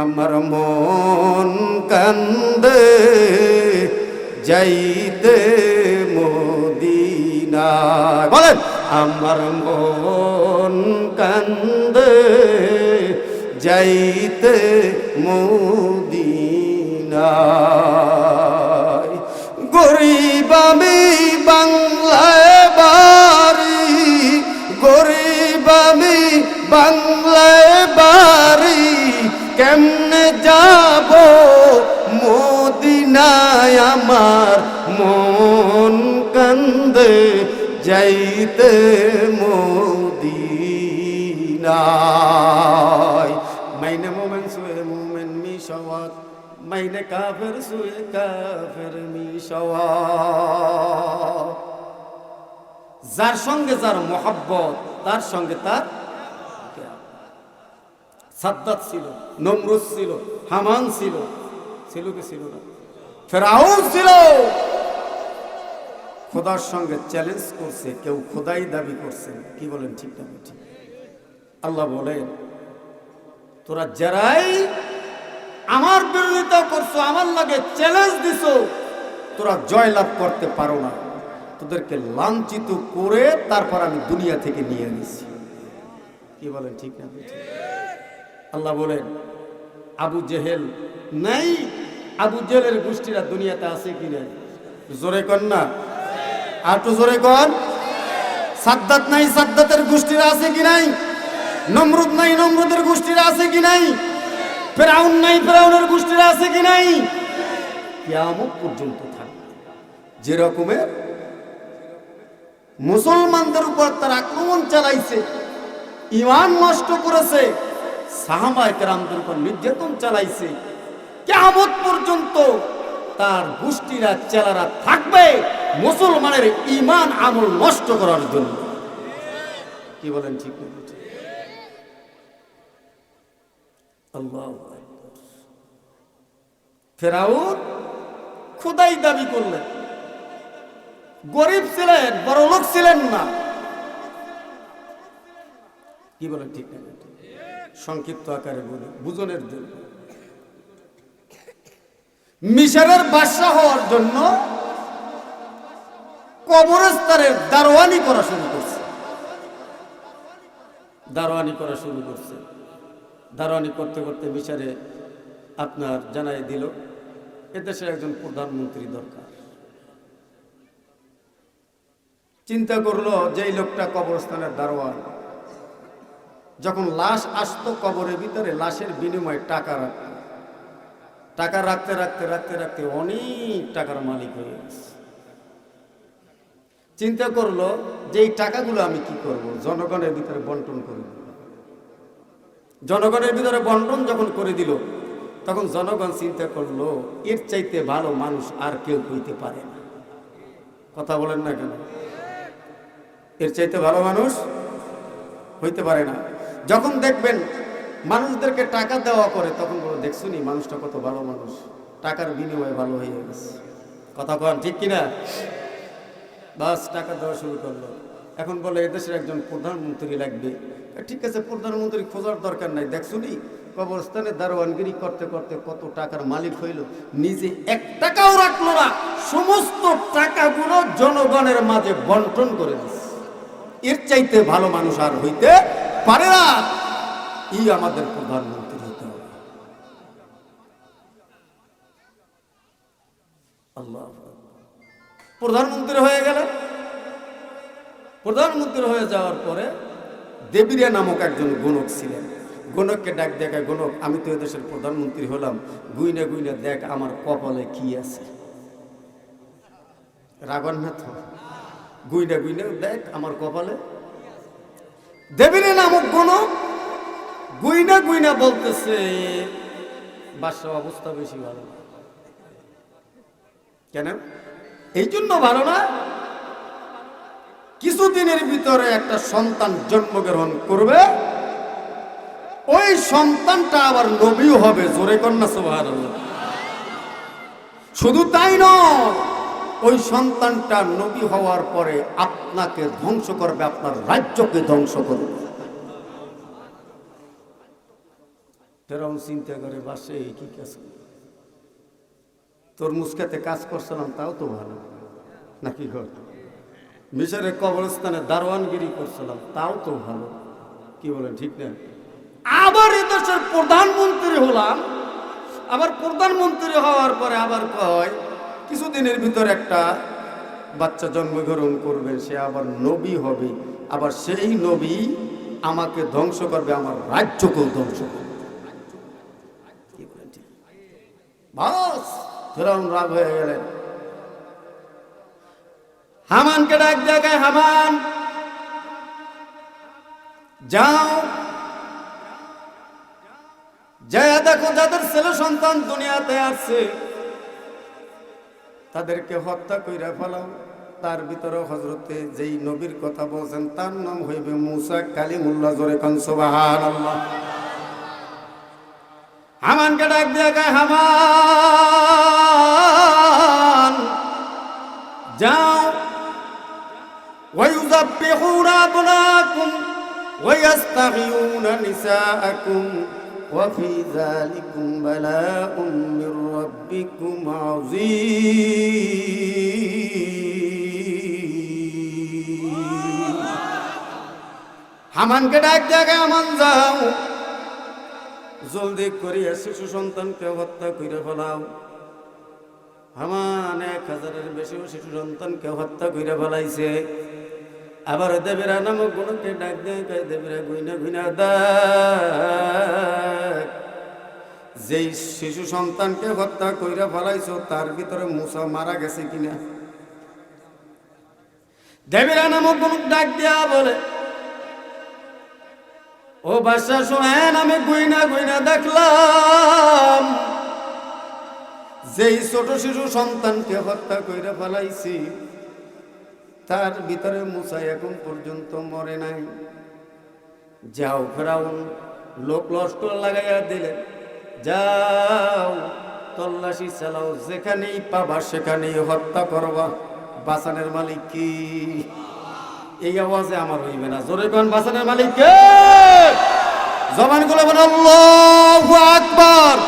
আমার মন কান্দে যাইতে মদিনায়। বলেন আমার মন কান্দে যাইতে মদিনায়। গরিব আমি বাংলায় বাড়ি, গরিব আমি বাংলায় বাড়ি, কেমনে যাব মদিনায়? আমার মন কান্দে যাইতে মদিনায়। মাইনে মোমেন সুয়ে মোমেন মিশাওয়াত, মাইনে কাফের সুয়ে কাফের মিশাওয়াত। যার সঙ্গে যার মোহাব্বত তার সঙ্গে তার। সাদ্দাত ছিল, নমরুদ ছিল, হামান ছিল, ছিল কি ছিল না? ফেরাউন ছিল। খোদার সঙ্গে চ্যালেঞ্জ করছে, কেউ খোদাই দাবি করছে। কি বলেন ঠিক না? ঠিক। আল্লাহ বলেন তোরা যারাই আমার বিরোধিতা করছো, আমার লাগে চ্যালেঞ্জ দিছো, তোরা জয়লাভ করতে পারো না। তোদেরকে লাঞ্ছিত করে তারপর আমি দুনিয়া থেকে নিয়ে নিয়েছি। কি বলেন ঠিক না? ঠিক। আল্লাহ বলেন আবু জেহেল নাই, আবু জেহেলের গোষ্ঠীরা দুনিয়াতে আছে কি না? জোরে কর না, আর একটু জোরে কর। সাদ্দাত নাই, সাদ্দাতের গোষ্ঠীরা আছে কি নাই? নমরুদ নাই, নমরুদের গোষ্ঠীরা আছে কি নাই? ফেরাউন নাই, ফেরাউনের গোষ্ঠীরা আছে কি নাই? কিয়ামত পর্যন্ত থাকবে। যে রকমের মুসলমানদের উপর তার আক্রমণ চালাইছে, ঈমান নষ্ট করেছে, সাহাবায়ে কেরামদের উপর নির্যাতন চালাইছে, কিয়ামত পর্যন্ত তার গোষ্ঠীরা চেলারা থাকবে মুসলমানের ঈমান আমল নষ্ট করার জন্য। কি বলেন ঠিক না? আল্লাহু আকবার। ফেরাউন খোদাই দাবি করলেন, গরিব ছিলেন, বড় লোক ছিলেন না। কি বলেন ঠিক না? সংক্ষিপ্ত আকারে বলি বুঝনের জন্য। মিশরের বাদশা হওয়ার জন্য কবরস্থানের দারোয়ানি করা শুরু করছে। দারোয়ানি করা শুরু করছে। দারোয়ানি করতে করতে মিশরে আপনার জানাই দিল এদেশে একজন প্রধানমন্ত্রী দরকার। চিন্তা করলো যেই লোকটা কবরস্থানের দারোয়ান, যখন লাশ আসতো কবরের ভিতরে লাশের বিনিময়ে টাকা রাখত। টাকা রাখতে রাখতে রাখতে রাখতে অনেক টাকার মালিক হয়ে গেছে। চিন্তা করলো যে এই টাকাগুলো আমি কি করব, জনগণের ভিতরে বন্টন করব। জনগণের ভিতরে বন্টন যখন করে দিল, তখন জনগণ চিন্তা করলো এর চাইতে ভালো মানুষ আর কেউ হইতে পারে না। কথা বলেন না কেন? এর চাইতে ভালো মানুষ হইতে পারে না। যখন দেখবেন মানুষদেরকে টাকা দেওয়া করে, তখন বলো দেখছুনি মানুষটা কত ভালো মানুষ, টাকার বিনিময়ে ভালো হয়ে গেছে। কথা কন ঠিক কিনা? বাস টাকা দেওয়া শুরু করলো। এখন বলে এদেশের একজন প্রধানমন্ত্রী লাগবে। ঠিক আছে, প্রধানমন্ত্রী খোঁজার দরকার নাই, দেখছুনি কবরস্থানে দারোয়ানগিরি করতে করতে কত টাকার মালিক হইল, নিজে 1 টাকাও রাখলো না, সমস্ত টাকাগুলো জনগণের মাঝে বন্টন করে দিচ্ছে। এর চাইতে ভালো মানুষ আর হইতে পারে না। ই আমাদের প্রধানমন্ত্রী হতে হবে। আল্লাহ প্রধানমন্ত্রী হয়ে গেল। প্রধানমন্ত্রী হয়ে যাওয়ার পরে দেবিরিয়া নামক একজন গণক ছিলেন। গণককে ডাক দেখায়, গণক আমি তো এদেশের প্রধানমন্ত্রী হলাম, গুইনে গুইনে দেখ আমার কপালে কি আছে। রাগন না তো, গুইনে গুইনে দেখ আমার কপালে। দেবিরিয়া নামক গণক গুইনা গুইনা বলতেছে বাদশাহ অবস্থা বেশি ভালো না। কেন? এই জন্য ভালো না, কিছুদিনের ভিতরে একটা সন্তান জন্মগ্রহণ করবে, ওই সন্তানটা আবার নবীও হবে। জোরে কন্যা সুবহানাল্লাহ। শুধু তাই নয়, ওই সন্তানটা নবী হওয়ার পরে আপনাকে ধ্বংস করবে, আপনার রাজ্যকে ধ্বংস করবে। ফেরাউন চিন্তা করে বাসে কি কাজ করবে, তরমুজ খেতে কাজ করছিলাম তাও তো ভালো নাকি ঘর, মিশরের কবরস্থানে দারোয়ানগিরি করছিলাম তাও তো ভালো, কি বলেন ঠিক না? আবার এ দেশের প্রধানমন্ত্রী হলাম, আবার প্রধানমন্ত্রী হওয়ার পরে আবার কয় কিছুদিনের ভিতর একটা বাচ্চা জন্মগ্রহণ করবে, সে আবার নবী হবে, আবার সেই নবী আমাকে ধ্বংস করবে, আমার রাজ্যকেও ধ্বংস করবে। কি বলেন ঠিক? বাস ফেরাউন রাগ হয়ে গেলেন, হামানকে ডাক জায়গায়, হামান যাও, যায় দেখো যাদের ছেলে সন্তান দুনিয়াতে আসছে তাদেরকে হত্যা কইরা ফেলাও। তার ভিতরে হযরতে যেই নবীর কথা বলছেন তার নাম হইবে মুসা কালিমুল্লাহ, জোরে কান সুবহানাল্লাহ। হামানকে ডাক দিয়া কয়, হামান যাও, ওয়ায়ুযাব্বিহুনা আবনাকুম ওয়ায়াস্তাগিউনা নিসাআকুম وفي ذلكم بلاء من ربكم عظيم। হামানকে ডাক জায়গা, হামান যাও, জলদি করিয়া শিশু সন্তানকে হত্যা করে ফেলাও। হামান 1000-এর বেশিও শিশু সন্তানকে হত্যা করে ফেলাইছে। আবার দেবেরা নামক গুণকে ডাক দিয়ে কয়, দেবেরা গুইনা গুইনা দেখ, যেই শিশু সন্তানকে হত্যা কইরা ফেলাইছো তার ভিতরে মুসা মারা গেছে কিনা। দেবেরা নামক গুণক ডাক দিয়া বলে, ও বাদশা শোনেন, আমি গুইনা গুইনা দেখলাম যেই ছোট শিশু সন্তানকে হত্যা কইরা ফেলাইছি তার ভিতরে মুসা এখন পর্যন্ত মরে নাই। যাও ফেরাউন লোক লস্কর লাগাইয়া দিলেন, যাও তল্লাশি চালাও, যেখানেই পাবা সেখানেই হত্যা করবা। বাঁচানের মালিক কি? এই আওয়াজে আমার হইবে না, জোরে কোন বাঁচানের মালিক কে? জবান গুলো বলেন আল্লাহু আকবার।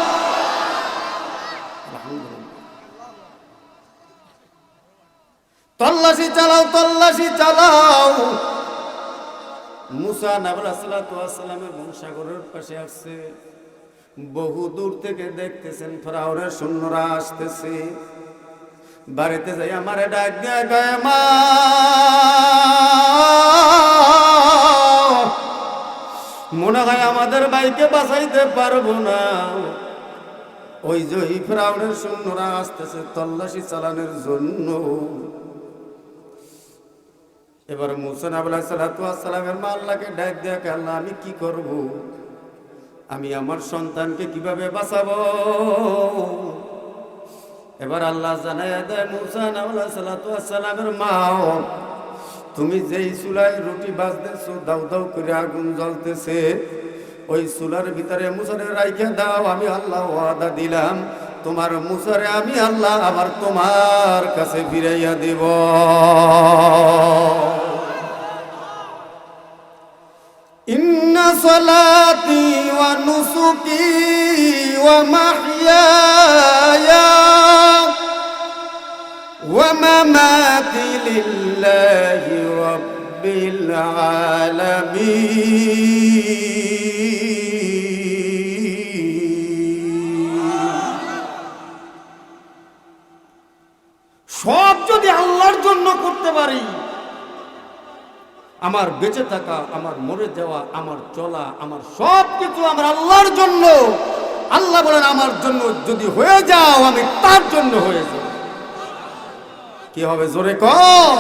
তল্লাশি চালাও, তল্লাশি চালাও। মুসা নবী সাল্লাল্লাহু আলাইহি ওয়াসাল্লামের বংশাগরের পাশে আসছে, বহু দূর থেকে দেখতেছেন ফেরাউনের সৈন্যরা আসতেছে। বাড়িতে যাই আমারে ডাক দিয়ে কয়, মা মনে হয় আমাদের ভাইকে বাঁচাইতে পারবো না। ওই যে ফেরাউনের সৈন্যরা আসতেছে তল্লাশি চালানোর জন্য। এবার মুসা নবী সাল্লাল্লাহু আলাইহি ওয়াসাল্লামের মা আল্লাহকে ডাক দিয়ে কয়, আল্লাহ আমি কি করব? আমি আমার সন্তানকে কিভাবে বাঁচাবো? এবার আল্লাহ জানাইয়া দেয়, মুসা নবী সাল্লাল্লাহু আলাইহি ওয়াসাল্লামের মা, তুমি যেই চুলায় রুটি ভাজতেছো, দাউ দাউ করে আগুন জ্বলতেছে, ওই চুলার ভিতরে মুসারে রাইখা দাও। আমি আল্লাহ ওয়াদা দিলাম তোমার মুসারে আমি আল্লাহ আবার তোমার কাছে ফিরাইয়া দিব। ইন্না সালাতি ওয়া নুসুকি ওয়া মাহইয়ায়া ওয়া মামাতি লিল্লাহি রাব্বিল আলামিন। সব যদি আল্লাহর জন্য করতে পারি, আমার বেঁচে থাকা, আমার মরে যাওয়া, আমার চলা, আমার সব কিছু আমার আল্লাহর জন্য। আল্লাহ বলেন আমার জন্য যদি হয়ে যাও আমি তার জন্য হয়ে যাব। কি হবে জোরে কর?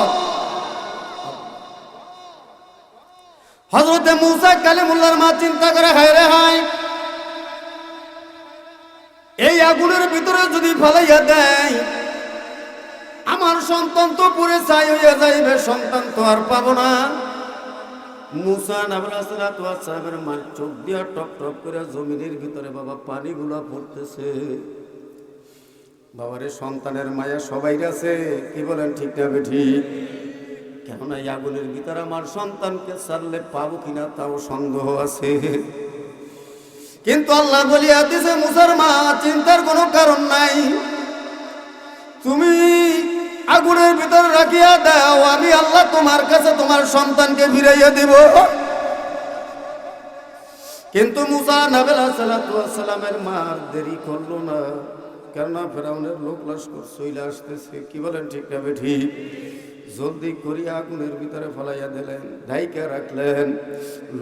হযরতে মুসা কালিমুল্লাহর মা চিন্তা করে, হায় রে হায়, এই আগুনের ভিতরে যদি ফেলাইয়া দেয় আমার সন্তান তো পুরে ছাই হইয়া যাইবে, সন্তান তো আর পাবো না। মুসা নবী সাল্লাল্লাহু আলাইহি ওয়াসাল্লামের মার চোখ দিয়া টপ টপ করে জমিনের ভিতরে বাবা পানিগুলা পড়তেছে। বাবারে সন্তানের মায়া সবাই আছে, কি বলেন ঠিক না ঠিক? কেননা এই আগুনের ভিতরে আমার সন্তানকে ছাড়লে পাবো কিনা তাও সন্দেহ আছে। কিন্তু আল্লাহ বলিয়া দিছে মুসার মা চিন্তার কোনো কারণ নাই, তুমি আগুনের ভিতর রাখিয়া দাও, আমি আল্লাহ তোমার কাছে তোমার সন্তানকে ফিরাইয়া দিব। কিন্তু মুসা নবী আলাইহিস সালামের মা দেরি করলো না, কেননা ফেরাউনের লোক লস্কর চলে আসতেছে। কি বলেন ঠিক না বেঠিক? জলদি করিয়া আগুনের ভিতরে ফলাইয়া দিলেন, ঢাইকা রাখলেন।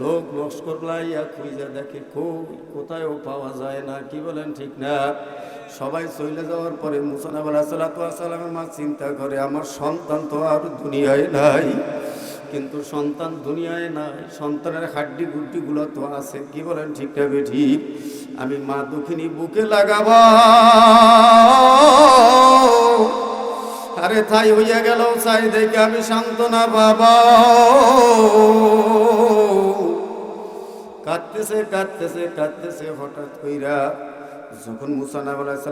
লোক লস্কর লাইয়া খুঁজে দেখে কোথায়ও পাওয়া যায় না। কি বলেন ঠিক না? সবাই চলে যাওয়ার পরে মুসা নবী আলাইহিস সালামের মা চিন্তা করে, আমার সন্তান তো আর দুনিয়ায় নাই। কিন্তু সন্তান দুনিয়ায় নাই, সন্তানের হাড্ডি গুড্ডিগুলো তো আছে। কি বলেন ঠিক না বেঠিক? আমি মা দুঃখিনী বুকে লাগাবো। আরে তাই হইয়া গেল, চাই দেখে আমি সান্ত্বনা বাবা। কাঁদতেছে কাঁদতেছে কাঁদতেছে, হঠাৎ কইরা যখন মুসা নবী আলাইহিস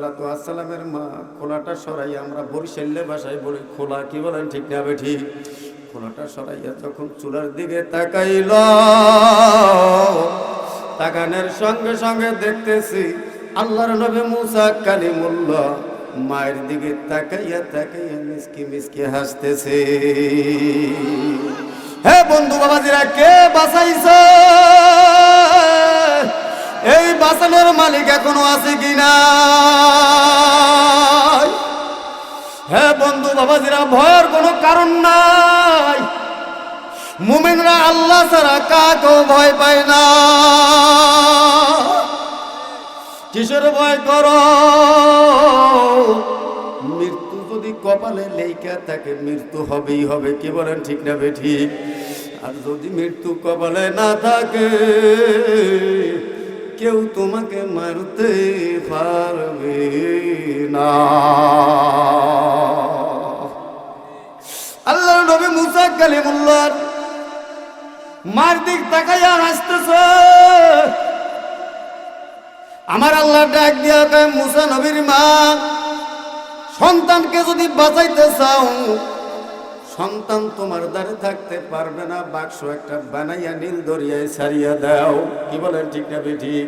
সালামের মা খোলাটা সরাইয়া, আমরা বরিশালে ভাষায় বলি খোলা। কি বলেন ঠিক না বেঠিক? খোলাটা সরাইয়া যখন চুলার দিকে তাকাইল, তাকানোর সঙ্গে সঙ্গে দেখতেছি আল্লাহর নবী মুসা কালিমুল্লাহ মায়ের দিকে তাকাইয়া তাকাইয়া মিসকি মিসকি হাসতেছে। হে বন্ধু বাবাজিরা, কে বাঁচাইছে? এই বাঁচানোর মালিক এখনো আছে কিনা? হে বন্ধু বাবাজিরা, ভয়ের কোনো কারণ নাই। মুমিনরা আল্লাহ ছাড়া কাকেও ভয় পায় না। কিসের ভয় করো? মৃত্যু যদি কপালে লেখা থাকে, মৃত্যু হবেই হবে। কি বলেন ঠিক না বেঠিক? আর যদি মৃত্যু কপালে না থাকে, কেউ তোমাকে মারতে পারবে না। আল্লাহর নবী মুসা কালিমুল্লাহ মার দিক তাকাইয়া হাসতেছে। আমার আল্লাহ ডাক দিয়া কয়, মুসা নবীর মা, সন্তানকে যদি বাঁচাইতে চাও, সন্তান তোমার দ্বারে থাকতে পারবে না, বাক্স একটা বানাইয়া নীল দরিয়ায় ছাড়িয়া দাও। কি বলেন ঠিক না বেঠিক?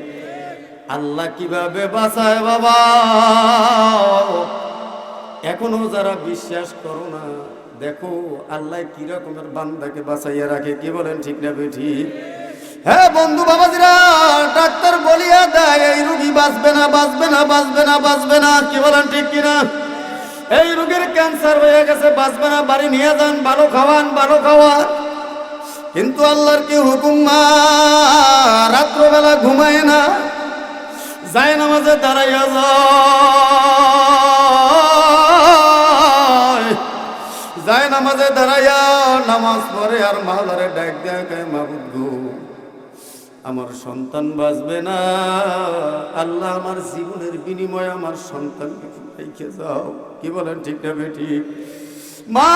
আল্লাহ কিভাবে বাঁচায় বাবা, এখনো যারা বিশ্বাস করো না, দেখো আল্লাহ কি রকমের বান্দাকে বাঁচাইয়া রাখে। কি বলেন ঠিক না বেঠিক? হ্যাঁ বন্ধু বাবাজিরা, ডাক্তার বলিয়া দেয় এই রোগী বাঁচবে না, বাঁচবে না, বাঁচবে না, বাঁচবে না। কি বলেন ঠিক কিনা? এই রোগীর ক্যান্সার হয়ে গেছে, বাঁচবে না, বাড়ি নিয়ে যান, ভালো খাওয়ান, ভালো খাওয়ান। কিন্তু আল্লাহর কি হুকুম, মা রাত্রবেলা ঘুমায় না, যায় নামাজে দাঁড়াইয়া যায় নামাজে দাঁড়াইয়া নামাজ পড়ে, আর মাওলারে ডাক দেয়া কয়, মাবুদ গো, আমার সন্তান বাঁচবে না, আল্লাহ আমার জীবনের বিনিময়ে আমার সন্তানকে রেখে যাও। কি বলেন ঠিক না বেঠিক? মা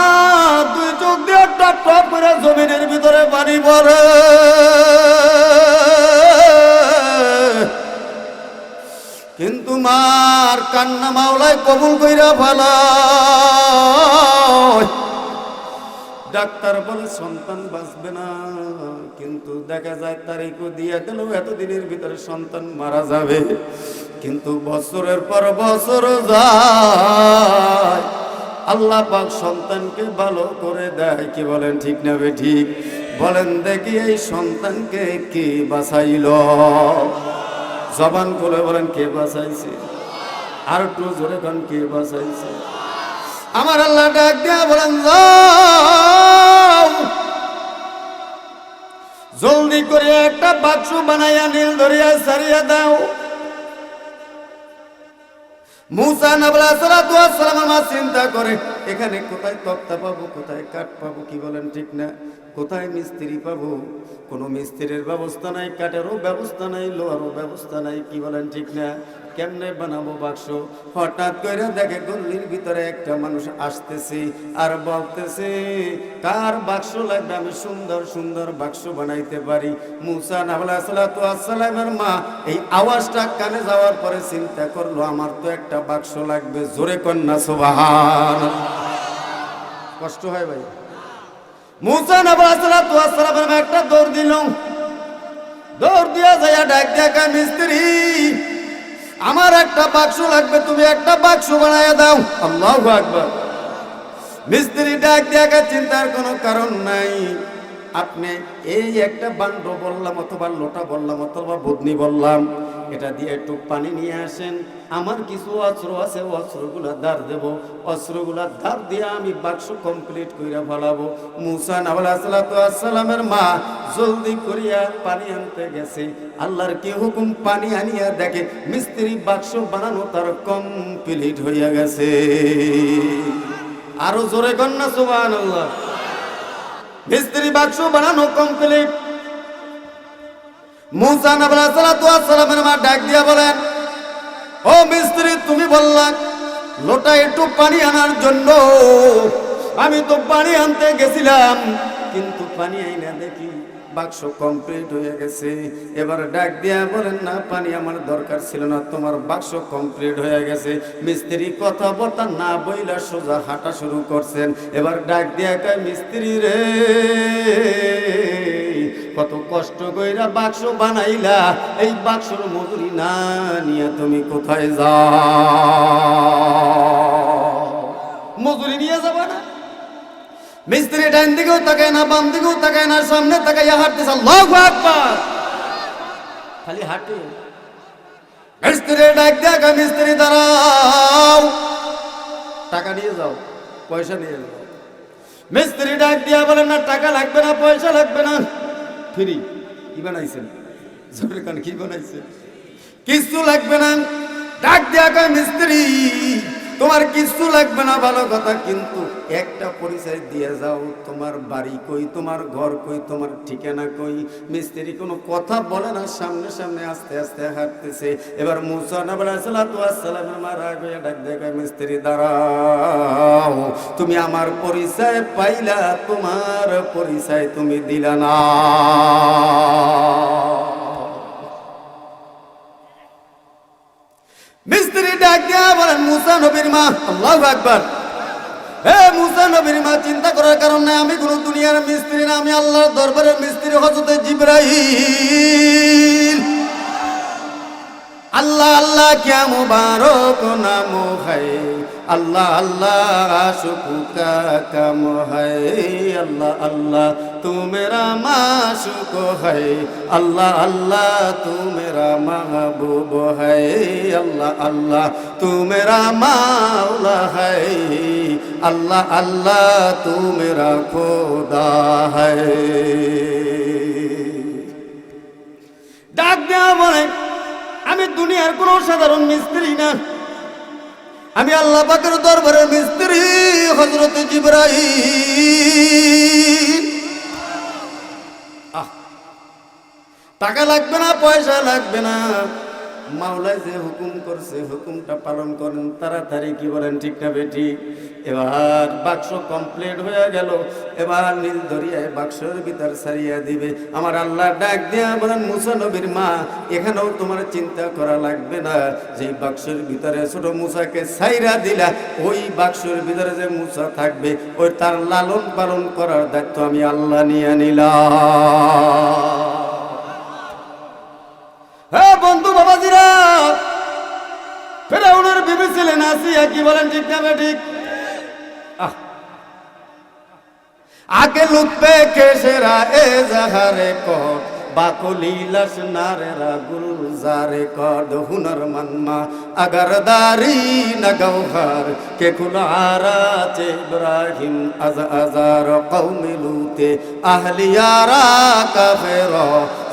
দুই চোখ দিয়ে টপ টপ করে জমিনের ভিতরে পানি পড়ে। কিন্তু মার কান্না মাওলায় কবুল কইরা ফেলায়। ডাক্তার বলে সন্তান বাঁচবে না, কিন্তু দেখা যায় তারিখও দিয়ে গেল, এতদিনের ভিতরে সন্তান মারা যাবে। কিন্তু বছরের পর বছর যায়, আল্লাহ পাক সন্তানকে ভালো করে দেয়। কি বলেন ঠিক না বেঠিক? বলেন দেখি, এই সন্তানকে কে বাঁচাইল? জবান খুলে বলেন, কে বাঁচাইছে? আর একটু জোরে গান, কে বাঁচাইছে? আমার আল্লাহ ডাক দিয়া বলেন, যাও জলদি করে একটা বাক্স বানাইয়া নীল দরিয়া ছাড়িয়া দাও। মুসা নবী আলাইহিস সালাম চিন্তা করে, এখানে কোথায় তক্তা পাবো, কোথায় কাঠ পাবো? কি বলেন ঠিক না? কোথায় মিস্ত্রি পাবো? কোনো মিস্ত্রির ব্যবস্থা নাই, কাঠেরও ব্যবস্থা নাই, লোহারও ব্যবস্থা নাই। কি বলেন ঠিক না? কেমনে বানাবো বাক্স? হঠাৎ করে দেখে গল্লির ভিতরে একটা মানুষ আসতেছে আর বলতেছে, কার বাক্স লাগবে? আমি সুন্দর সুন্দর বাক্স বানাইতে পারি। মুসা নবী আলাইহিস সালামের মা এই আওয়াজটা কানে যাওয়ার পরে চিন্তা করলো, আমার তো একটা বাক্স লাগবে। জোরে কন্যা সুবহানাল্লাহ। কষ্ট হয় ভাই? মুসা নবী আলাইহিস সালামের মা একটা দৌড় দিল, দৌড় দিয়া যাইয়া ডাক দিয়া কয় মিস্ত্রি আমার একটা বাক্স লাগবে, তুমি একটা বাক্স বানায়া দাও। আল্লাহু আকবার। মিস্ত্রি ডাক দিয়া কয় চিন্তার কোনো কারণ নাই, আপনি এই একটা বান্ড বললাম অথবা লোটা বললাম অথবা বদনি বললাম, এটা দিয়ে একটু পানি নিয়ে আসেন, আমার কিছু অস্ত্র আছে অস্ত্রগুলা ধার দেব, অস্ত্রগুলা ধার দিয়ে আমি বাক্স কমপ্লিট কইরা ফেলাবো। মুসা আলাইহিসসালামের মা জলদি করিয়া পানি আনতে গেছে। আল্লাহর কি হুকুম, পানি আনিয়া দেখে মিস্ত্রি বাক্স বানানো তার কমপ্লিট হইয়া গেছে। আরো জোরে কন্যা সুবহানাল্লাহ। মিস্ত্রি বাক্স বানানো কমপ্লিট। মুসা আলাইহিসসালামের মা ডাক দিয়া বলেন, ও মিস্ত্রি তুমি বললা লোটা একটু পানি আনার জন্য, আমি তো পানি আনতে গেছিলাম, কিন্তু পানি আইনা দেখি বাক্স কমপ্লিট হয়ে গেছে। এবার ডাক দিয়া বলেন, না পানি আমার দরকার ছিল না, তোমার বাক্স কমপ্লিট হয়ে গেছে। মিস্ত্রি কথাবার্তা না বইলা সোজা হাঁটা শুরু করছেন। এবার ডাক দিয়া কয় মিস্ত্রি রে, কত কষ্ট কইরা বাক্স বানাইলা, এই বাক্সর মজুরি না নিয়ে তুমি কোথায় যাও? মজুরি নিয়ে যাবা না? মিস্ত্রি ডান দিকেও তাকায় না, বাম দিকেও তাকায় না, সামনে তাকাইয়া হাঁটতেছে। আল্লাহু আকবার। খালি হাঁটে। মিস্ত্রি ডাক দিয়া কয় মিস্ত্রি দাঁড়াও, টাকা নিয়ে যাও, পয়সা নিয়ে যাও। মিস্ত্রি ডাক দিয়া বলেন, না টাকা লাগবে না, পয়সা লাগবে না, ফ্রি। কি বানাইছেন? জোরে কান, কি বানাইছেন? কিছু লাগবে না। ডাক দিয়া কয় মিস্ত্রি তোমার কিছু লাগবে না ভালো কথা, কিন্তু একটা পরিচয় দিয়ে যাও, তোমার বাড়ি কই, তোমার ঘর কই, তোমার ঠিকানা কই। মিস্ত্রি কোনো কথা বলে না, সামনে সামনে আস্তে আস্তে হাঁটতেছে। এবার মুসা আলাইহিসসালামের মা রাগ হয়ে ডাক দিয়ে কয় মিস্ত্রি দাঁড়াও, তুমি আমার পরিচয় পাইলা, তোমার পরিচয় তুমি দিলা না। মিস্ত্রি ডাক দিয়া বলেন, মুসা নবীর মা। আল্লাহু আকবার। হে মুসা নবীর মা, চিন্তা করার কারণ নাই, আমি কোন দুনিয়ার মিস্ত্রি না, আমি আল্লাহর দরবারের মিস্ত্রি, হযরত জিবরাইল। আল্লাহ আল্লাহ क्या मुबारक नाम है, अल्लाह अल्लाह आशिक़ों का काम है, अल्लाह अल्लाह तू मेरा माशूक़ है, अल्लाह अल्लाह तू मेरा महबूब है, अल्लाह अल्लाह तू मेरा मौला है, अल्लाह अल्लाह तू मेरा खुदा है। डाक दिया बोले, আমি দুনিয়ার কোন সাধারণ মিস্ত্রি না, আমি আল্লাহ পাকের দরবারের মিস্ত্রি, হযরত জিবরাইল। টাকা লাগবে না, পয়সা লাগবে না, মাওলা যে হুকুম করছে হুকুমটা পালন করেন তাড়াতাড়ি। কি বলেন, ঠিক না বেঠিক? এবার বাক্স কমপ্লিট হয়ে গেল। এবার নীল দরিয়ায় বাক্সের ভিতর ছাড়িয়া দিবে। আমার আল্লাহ ডাক দিয়া বলেন, মুসা নবীর মা, এখানেও তোমার চিন্তা করা লাগবে না, যে বাক্সের ভিতরে ছোট মুসাকে ছাইরা দিলা, ওই বাক্সের ভিতরে যে মুসা থাকবে, ওই তার লালন পালন করার দায়িত্ব আমি আল্লাহ নিয়ে নিলাম। হ্যাঁ বন্ধু বাবাজিরা, ফেরাউনের বিবি ছিলেন আসিয়া। কি বলেন, ঠিক না বেঠিক? আগে লুৎফে কেশেরা এ জাহারে কর, বাকলি লশনারেরা গুলজারে কর, হুনর মন্মা अगर दारी न गौहर के खुलारा चे इब्राहिम अज अजार कौम लूते अहलियारा का फेरो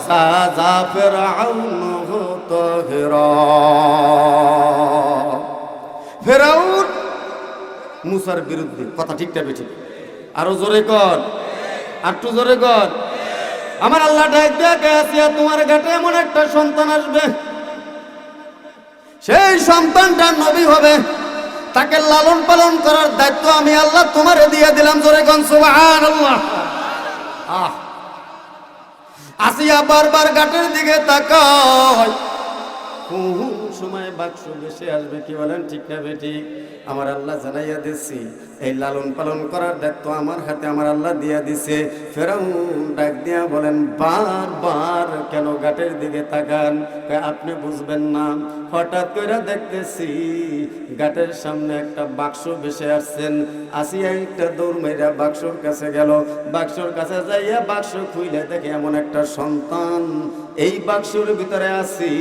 साजा फिरौन हो तो ফেরাউন মুসার বিরুদ্ধে কথা। ঠিকটা বেঠিক? আরো জোরে কর, আরটু জোরে কর। আমার আল্লাহ ডাক দিয়া আসিয়া, তোমার ঘাটে এমন একটা সন্তান আসবে, সেই সন্তানটা নবী হবে, তাকে লালন পালন করার দায়িত্ব আমি আল্লাহ তোমারে দিয়ে দিলাম। জোরে কোন সুবহানাল্লাহ। আসিয়া বারবার ঘাটের দিকে তাকায়, কোন সময় বাক্স ভেসে আসবে, কি বলেন ঠিক না বেঠিক? আমার আল্লাহ জানাইয়া দিচ্ছি, এই লালন পালন করার দায়িত্ব আমার হাতে আমার আল্লাহ দিয়া দিছে। ফেরাউন ডাক দিয়া বলেন, বারবার কেন ঘাটের দিকে তাকান? আপনি বুঝবেন না, হঠাৎ করে দেখতেছি ঘাটের সামনে একটা বাক্স ভেসে আসছেন। আসিয়া একটা দৌড় মেরা বাক্সর কাছে গেল, বাক্সর কাছে যাইয়া বাক্স খুইলে দেখে এমন একটা সন্তান, এই বাক্সর ভিতরে আছি,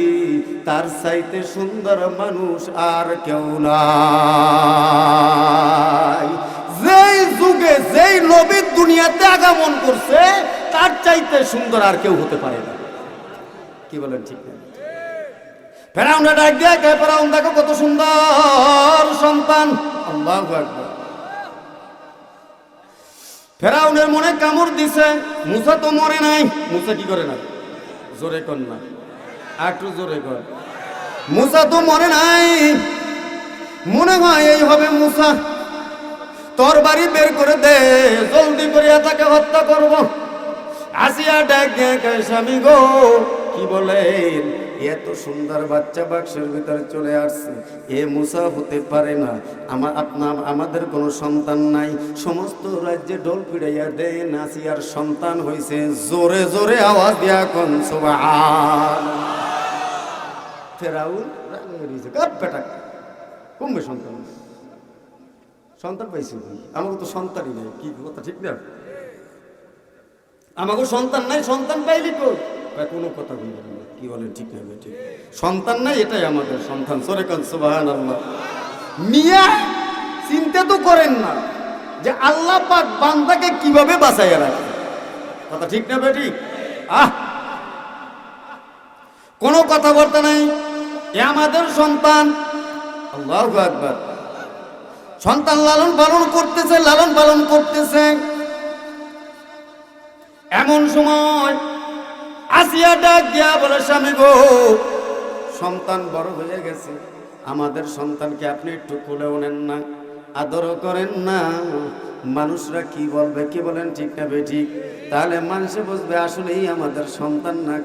তার চাইতে সুন্দর মানুষ আর কেউ নাই। যেই যুগে যেই নবী দুনিয়াতে আগমন করছে, তার চাইতে সুন্দর আর কেউ হতে পারে না। কি বলেন ঠিক না? ফেরাউন ডাক দিয়ে কে, ফেরাউন দেখো কত সুন্দর সন্তান। আল্লাহু আকবার। ফেরাউনের মনে কামড় দিছে, মুসা তো মরে নাই। মুসা কি করে না? জোরে কর না, একটু জোরে কর। মুসা তো মরে নাই, মনে হয় এই হবে মুসা, তোর বাড়ি বের করে দে, জলদি করে তাকে হত্যা করব। আসিয়া ডাক দিয়ে কয়, স্বামী গো, কি বলেন? এত সুন্দর বাচ্চা বাক্সের ভিতরে চলে আসছে, এ মুসা হতে পারে না। আমাদের কোনো সন্তান নাই, সমস্ত রাজ্যে ডোল পিড়াইয়া দেন, আসিয়ার সন্তান হইছে। জোরে জোরে আওয়াজ দিয়া কোন সুবহানাল্লাহ। ফেরাউন বেটা কমবে সন্তান, সন্তান পাইছি, আমাকে তো সন্তানই নাই। কি কথা ঠিক না? আমাকে সন্তান নাই, সন্তান পাইলি কই? কোনো কথা বলবেন না। কি বলেন ঠিক না? ঠিক, সন্তান নাই, এটাই আমাদের সন্তান। সরে কান সুবহানাল্লাহ। মিয়া চিন্তা তো করেন না যে আল্লাহ পাক বান্দাকে কিভাবে বাঁচাইয়া রাখে। কথা ঠিক না বেঠিক? কোনো কথাবার্তা নাই, এ আমাদের সন্তান। আল্লাহু আকবার। সন্তান লালন পালন করতেছে, লালন পালন করতেছে। এমন সময় আসিয়া ডাক দিয়া বলে, স্বামী গো, সন্তান বড় হয়ে গেছে, আমাদের সন্তানকে আপনি একটু কোলেও নেন না, আদরও করেন না। মানুষরা কি বলবে? কি বলেন ঠিক না বেঠিক? তাহলে মানুষে বুঝবে আসলেই আমাদের সন্তান না।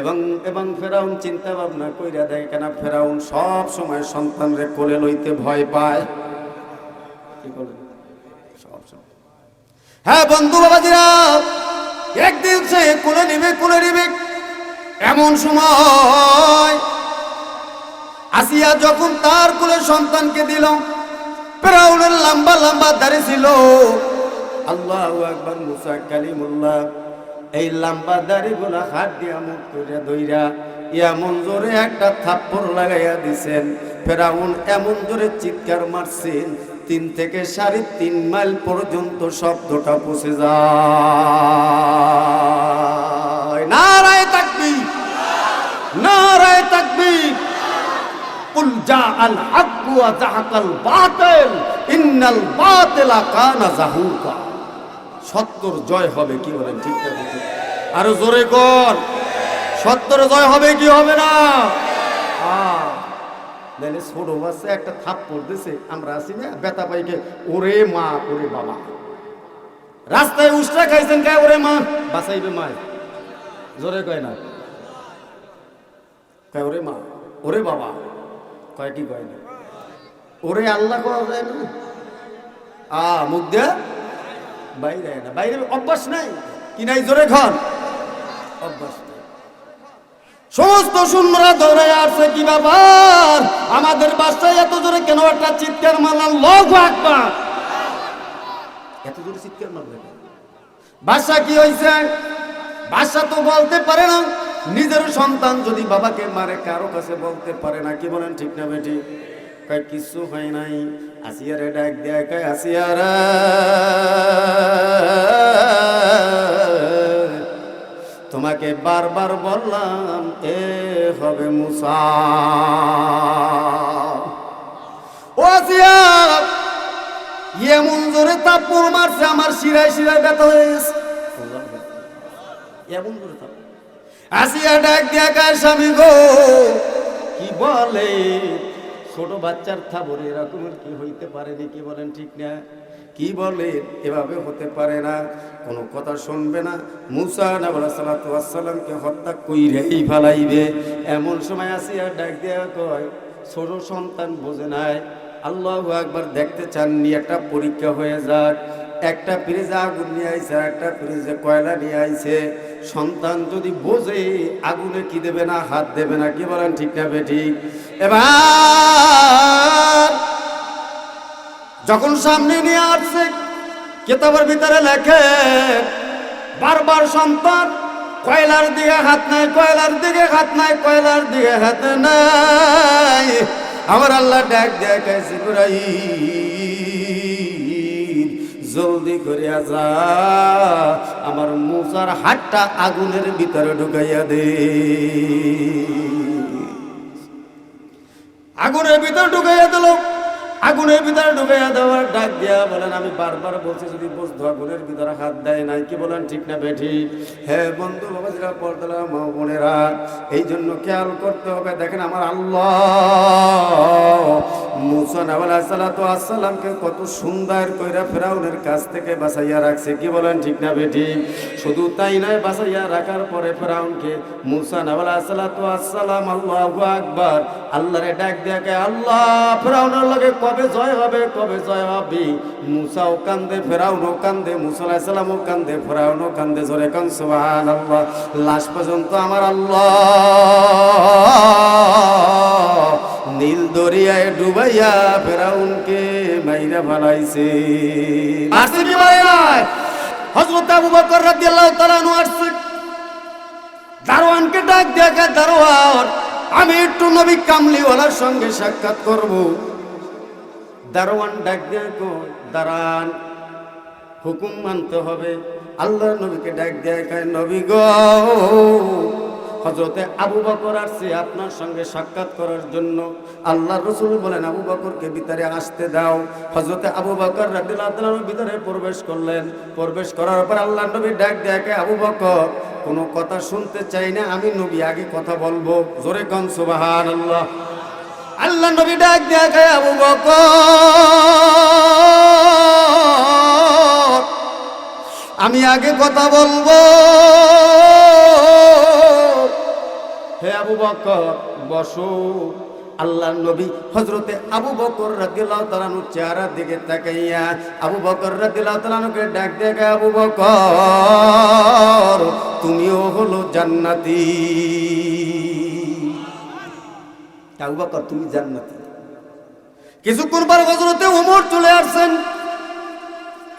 এবং ফেরাউন চিন্তা ভাবনা কইরা দেয়, কেন ফেরাউন সব সময় সন্তানরে কোলে লইতে ভয় পায়। কি বলেন? সব সময়। হ্যাঁ বন্ধু বাবাজিরা, একদিন সে কোলে নিবে, কোলে নিবে। এমন সময় আসিয়া যখন তার কোলে সন্তানকে দিল, ফেরাউনের লম্বা লম্বা দাড়ি ছিল। আল্লাহু আকবার। মুসা কালিমুল্লাহ এই লম্বা দাড়িগুলা হাত দিয়া মুখ করে ধইরা এমন জোরে একটা থাপ্পড় লাগাইয়া দিছেন। ফেরাউন এমন জোরে চিৎকার মারছেন, 3 থেকে 3.5 মাইল পর্যন্ত শব্দটা পৌঁছে যায়। নারায়ে তাকবীর, নারায়ে তাকবীর। কুল জাআল হক ওয়া যাহাকাল বাতিল ইন্নাল বাতিলা কানা যাহুকা। সত্যর জয় হবে। কি বলেন ঠিক না? আরো জোরে কর, সত্যর জয় হবে কি হবে না? নাহলে ছোট বাচ্চা একটা থাপ্পড় দিছে, আমরা আছি না বেতা পাইকে, ওরে মা, ওরে বাবা। রাস্তায় উষ্টা খাইছেন, খায় ওরে মা, বাঁচাইবে মা। জোরে কয় না, কয় ওরে মা, ওরে বাবা। কয় কি কয় না? ওরে আল্লাহ কওয়া যায় না। মুখ দেয়া বাইরে না, বাইরে অভ্যাস নাই। কি নাই? জোরে ঘর অভ্যাস নাই। সমস্ত শূন্যরা দৌড়ে আসছে, কি ব্যাপার? আমাদের বাসায় এত জোরে কেন একটা চিৎকার মারলাম? আল্লাহু আকবার। এত জোরে চিৎকার মারলেন? বাসা কি হয়েছে? বাসা তো বলতে পারে না। নিজের সন্তান যদি বাবাকে মারে, কারো কাছে বলতে পারে না। কি বলেন ঠিক না বেটি? কয় কিছু হয় নাই। আসিয়ারে ডাক দেয়, কয় আসিয়ারা, তোমাকে বারবার বললাম এ হবে মুসা। ও আসিয়া, এমন জোরে থাপ্পড় মারছে, আমার শিরায় শিরায় ব্যথা হয়ে গেছে। এমন জোরে থাপ্পড়। আসিয়া ডাক দিয়া কয়, স্বামী গো, কি বলে? ছোট বাচ্চার থাবরে এরকমের কি হইতে পারেনি? কি বলেন ঠিক না? কি বলে? এভাবে হতে পারে না, কোনো কথা শুনবে না। মুসা আলাইহিস সালাতু ওয়াস সালামকে হত্যা কইরেই ফেলাইবে। এমন সময় আসিয়া ডাক দেয়া কয়, ছোট সন্তান বোঝে নাই, আল্লাহু আকবার, দেখতে চাননি একটা পরীক্ষা হয়ে যাক। একটা ফ্রিজে আগুন নিয়ে আইছে, একটা ফ্রিজে কয়লা নিয়ে আইছে। সন্তান যদি বোঝে আগুনে কি দেবে না, হাত দেবে না, কি বলেন ঠিক না বেঠিক? এবার যখন সামনে নিয়ে আসছে, কিতাবের ভিতরে লেখে বারবার সন্তান কয়লার দিকে হাত নাই, কয়লার দিকে হাত নাই, কয়লার দিকে হাত নাই। আমার আল্লাহ ডাক দেয়, জিবরাইল জলদি করে যা, আমার মুসার হাতটা আগুনের ভিতরে ঢুকাইয়া দে। আগুনের ভিতরে ঢুকাইয়া দিল। আগুনের ভিতরে ঢুকাইয়া দেওয়ার ডাক দিয়া বলেন, আমি বারবার বলছি যদি বস্তু আগুনের ভিতরে হাত দেয় নাই, কি বলেন ঠিক না বেঠিক? হ্যাঁ বন্ধু বাবাজিরা, পর্দারা মা বোনেরা, এই জন্য খেয়াল করতে হবে। দেখেন আমার আল্লাহ মুসা আলাইহিস সালাতু ওয়াস সালামকে কত সুন্দর কইরা ফেরাউনের কাছ থেকে বাঁচাইয়া রাখছে, কি বলেন ঠিক না বেঠিক? শুধু তাই নয়, বাঁচাইয়া রাখার পরে ফেরাউনকে মুসা আলাইহিস সালাতু ওয়াস সালাম আল্লাহু আকবার আল্লাহরে ডাক দিয়া কে, আল্লাহ ফেরাউনের লগে কবে জয় হবে, কবে জয় হবে? মুসাও কান্দে, ফেরাউনও কান্দে, মুসা আলাইহিস সালামও কান্দে, ফেরাউনও কান্দে, জোরে কান সুবহানাল্লাহ। লাস্ট পর্যন্ত আমার আল্লাহ নীল দরিয়ায় ডুবাইয়া ফেরাউনকে মাইরা ফেলাইছে। আসছে কি ভাই? হযরত আবু বকর রাদিয়াল্লাহু তাআলা আনহু আসছে, দারোয়ানকে ডাক দিয়া কে, দারোয়ান আমি একটু নবী কামলিওয়ালার সঙ্গে সাক্ষাৎ করব। দারোয়ান ডাক দিয়া কয়, দাঁড়ান, হুকুম মানতে হবে। আল্লাহর নবীকে ডাক দিয়া কয়, নবী গো, হযরতে আবু বকর আসছে আপনার সঙ্গে সাক্ষাৎ করার জন্য। আল্লাহর রাসূল বলেন, আবু বকরকে ভিতরে আসতে দাও। হযরতে আবু বকর রাদিয়াল্লাহু তাআলা ভিতরে প্রবেশ করলেন। প্রবেশ করার পর আল্লাহর নবী ডাক দিয়া কয়, আবু বকর কোনো কথা শুনতে চাই না, আমি নবী আগে কথা বলবো। জোরে কোন সুবহানাল্লাহ। আল্লাহর নবী ডাক দিয়া কয়, আবু বকর আমি আগে কথা বলবো। হে আবু বকর বসো। আল্লাহর নবী হযরতে আবু বকর রাদিয়াল্লাহু তাআলা আনহু চেহারার দিকে তাকাইয়া আবু বকর রাদিয়াল্লাহু তাআলা আনহুকে ডাক দিয়ে, আবু বকর তুমিও হলো জান্নাতি। আবু বকর তুমি জান্নাতি। কিছুক্ষণ পর হযরতে ওমর চলে আসছেন।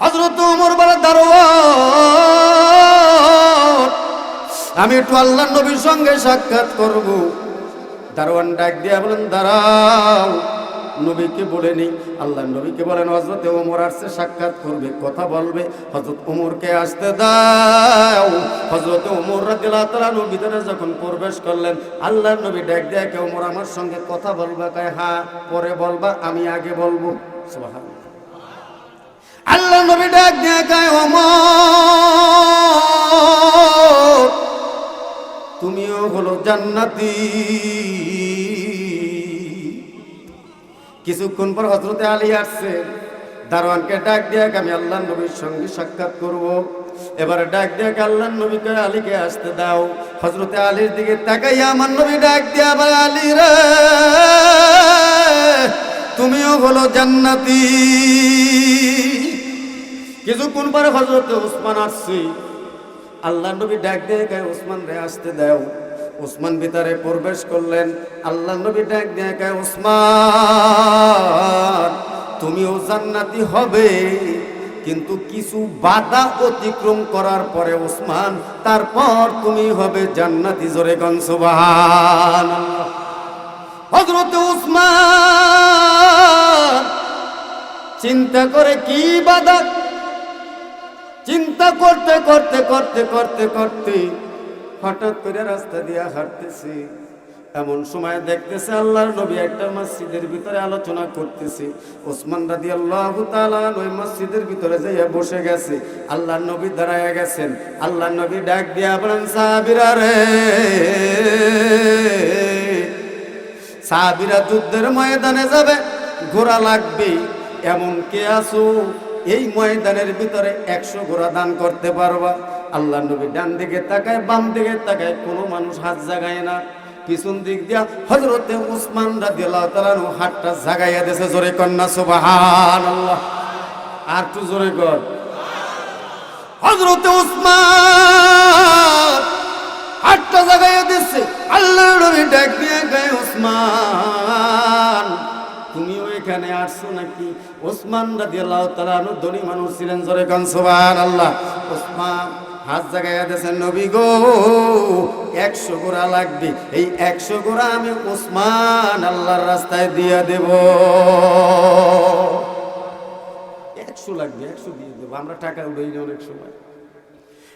হযরতে ওমর বলে, দারোয়ান আমি একটু আল্লাহর নবীর সঙ্গে সাক্ষাৎ করব। দারোয়ান ডাক দিয়া বলেন, দাঁড়াও, নবীকে বলেনি। আল্লাহর নবীকে বলেন, হযরতে ওমর আসছে, সাক্ষাৎ করবে, কথা বলবে। হযরত ওমরকে আসতে দাও। হযরতে ওমর রাদিয়াল্লাহু তাআলা আনহু ভিতরে যখন প্রবেশ করলেন, আল্লাহর নবী ডাক দিয়া কে, ওমর আমার সঙ্গে কথা বলবা? কয় হ্যাঁ। পরে বলবা, আমি আগে বলবো। সুবহানাল্লাহ। আল্লাহর নবী ডাক দিয়া কয়, ওমর তুমিও হলো জান্নাতি। কিছুক্ষণ পর হযরতে আলী আসছে। দারোয়ানকে ডাক দিয়া আমি আল্লাহর নবীর সঙ্গে সাক্ষাৎ করব। এবারে ডাক দিয়া আল্লাহর নবীকে আলীকে আসতে দাও। হযরতে আলীর দিকে তাকাইয়া আমার নবী ডাক দিয়া বলে, আলী রে তুমিও হলো জান্নাতি। কিছুক্ষণ পরে হযরতে ওসমান আসছে। আল্লাহর নবী ডাক দিয়ে কয়, ওসমান রে আসতে দাও। ওসমান ভিতরে প্রবেশ করলেন। আল্লাহর নবী ডাক দিয়ে কয়, ওসমান তুমিও জান্নাতি হবে, কিন্তু কিছু বাধা অতিক্রম করার পরে ওসমান তারপর তুমি হবে জান্নাতি। জোরে কোন সুবহানাল্লাহ। হযরত ওসমান চিন্তা করে কি বাধা, চিন্তা করতে করতে করতে করতে করতে হঠাৎ করে রাস্তা দিয়ে হাঁটতেছে। এমন সময় দেখতেছে আল্লাহর নবী একটা মসজিদের ভিতরে আলোচনা করতেছে। ওসমান রাদিয়াল্লাহু তাআলা ওই মসজিদের ভিতরে যাইয়া বসে গেছে। আল্লাহর নবী দাঁড়ায়া গেছেন। আল্লাহর নবী ডাক দিয়া বলেন, সাহাবীরা রে, সাহাবীরা যুদ্ধের ময়দানে যাবে, ঘোড়া লাগবে, এমন কে আছো এই ময়দানের ভিতরে 100 ঘোড়া দান করতে পারবা? আল্লাহর নবী ডান দিকে তাকায়, বাম দিকে তাকায়, কোনো মানুষ হাত জাগায় না। পিছন দিক দিয়া হযরতে উসমান রাদিয়াল্লাহু তাআলা হাতটা জাগাইয়া দিয়েছে। জোরে কন্না সুবহানাল্লাহ। আর একটু জোরে কর। হযরতে উসমান হাতটা জাগাইয়া দিয়েছে। আল্লাহর নবী ডাক দিয়ে কয়, উসমান তুমিও এখানে আসছো নাকি? উসমান রাদিয়াল্লাহু তাআলা ধনী মানুষ ছিলেন। জোরে কন সুবহানাল্লাহ। উসমান হাত জাগাইয়া দিয়েছেন, নবী গো 100 ঘোড়া লাগবে, এই 100 ঘোড়া আমি উসমান আল্লাহর রাস্তায় দিয়ে দেব। 100 লাগবে, 100 দিয়ে দেব, আমরা টাকা উড়াই না অনেক সময়।